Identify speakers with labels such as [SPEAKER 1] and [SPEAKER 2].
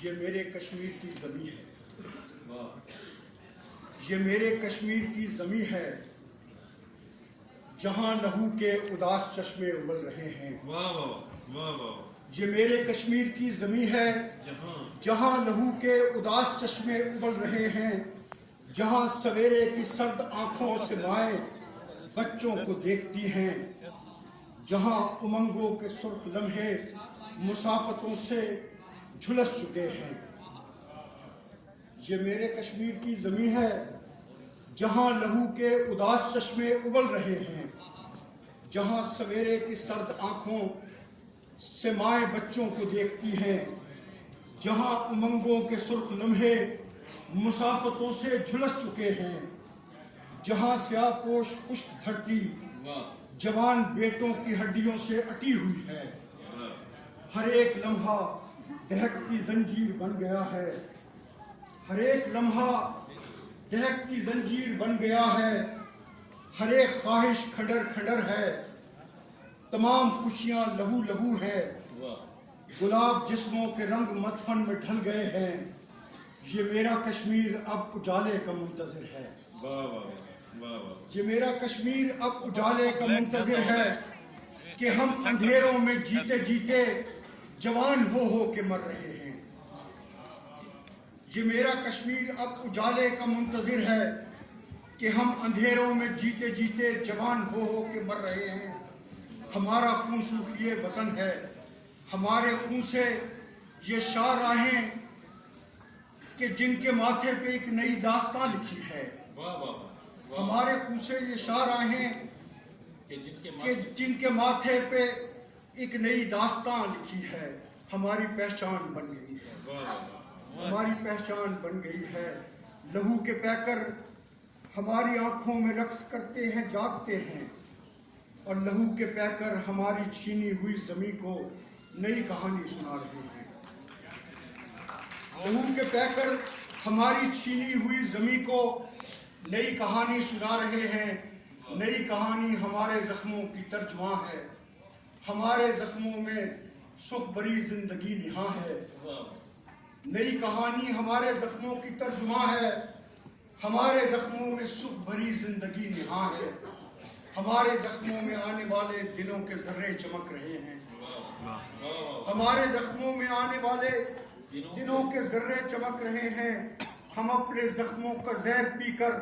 [SPEAKER 1] یہ میرے کشمیر کی زمین ہے، یہ میرے کشمیر کی زمین ہے جہاں لہو کے اداس چشمے ابل رہے ہیں۔ یہ میرے کشمیر کی زمین ہے جہاں لہو کے اداس چشمے ابل رہے ہیں، جہاں سویرے کی سرد آنکھوں سے مائیں بچوں کو دیکھتی ہیں، جہاں امنگوں کے سرخ لمحے مسافتوں سے جھلس چکے ہیں۔ یہ میرے کشمیر کی زمین ہے جہاں لہو کے اداس چشمے ابل رہے ہیں، جہاں سویرے کی سرد آنکھوں سے مائیں بچوں کو دیکھتی ہیں، جہاں امنگوں کے سرخ لمحے مسافتوں سے جھلس چکے ہیں، جہاں سیاہ پوش خشک دھرتی جوان بیٹوں کی ہڈیوں سے اٹی ہوئی ہے۔ ہر ایک لمحہ دہکتی زنجیر بن گیا ہے، ہر ایک لمحہ دہکتی زنجیر بن گیا ہے، ہر ایک خواہش کھنڈر کھنڈر ہے، تمام خوشیاں لہو لہو ہے، گلاب جسموں کے رنگ مدفن میں ڈھل گئے ہیں۔ یہ میرا کشمیر اب اجالے کا منتظر ہے، یہ میرا کشمیر اب اجالے کا منتظر ہے کہ ہم اندھیروں میں جیتے جیتے جوان ہو کے مر رہے ہیں۔ یہ میرا کشمیر اب اجالے کا منتظر ہے کہ ہم اندھیروں میں جیتے جیتے جوان ہو کے مر رہے ہیں۔ ہمارا خون سوکھیے وطن ہے، ہمارے خون سے یہ شار آہیں کہ جن کے ماتھے پہ ایک نئی داستان لکھی ہے۔ ہمارے خون سے یہ شار آہیں کہ جن کے ماتھے پہ ایک نئی داستان لکھی ہے۔ ہماری پہچان بن گئی ہے، ہماری پہچان بن گئی ہے۔ لہو کے پیکر ہماری آنکھوں میں رقص کرتے ہیں، جاگتے ہیں، اور لہو کے پیکر ہماری چھینی ہوئی زمین کو نئی کہانی سنا رہے ہیں۔ لہو کے پیکر ہماری چھینی ہوئی زمین کو نئی کہانی سنا رہے ہیں۔ نئی کہانی ہمارے زخموں کی ترجمان ہے، ہمارے زخموں میں سکھ بری زندگی نہاں ہے۔ نئی کہانی ہمارے زخموں کی ترجمان ہے، ہمارے زخموں میں سکھ بری زندگی نہاں ہے۔ ہمارے زخموں میں آنے والے دنوں کے ذرے چمک رہے ہیں، ہمارے زخموں میں آنے والے دنوں کے ذرے چمک رہے ہیں۔ ہم اپنے زخموں کا زہر پی کر